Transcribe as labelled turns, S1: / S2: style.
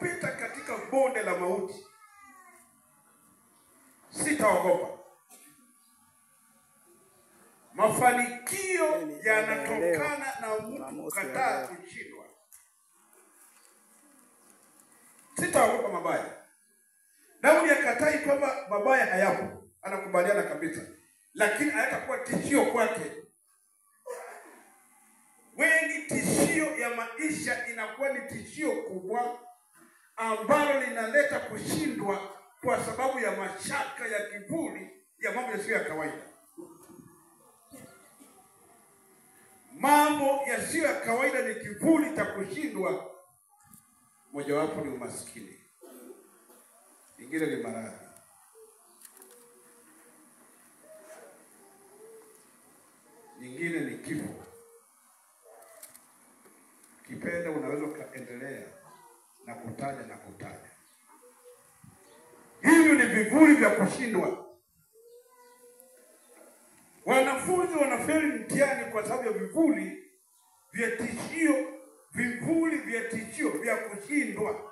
S1: nijapopita katika bonde la mauti, sitaogopa. Mafanikio yanatokana na mtu kukataa kushindwa. Sitaogopa mabaya. Daudi akatai kwamba mabaya hayapo, anakubaliana kabisa, lakini hayatakuwa tishio kwake. Wengi tishio ya maisha inakuwa ni tishio kubwa ambalo linaleta kushindwa kwa sababu ya mashaka ya kiburi ya mambo yasiyo ya kawaida. Mambo yasiyo ya kawaida ni kiburi cha kushindwa. Mojawapo ni umaskini, ingine ni maradhi, nyingine ni kifo. Kipenda unaweza kaendelea na kutaja na kutaja. Hivi ni vivuli vya kushindwa. Wanafunzi wanafeli mtihani kwa sababu ya vivuli vya tishio, vivuli vya tishio vya kushindwa.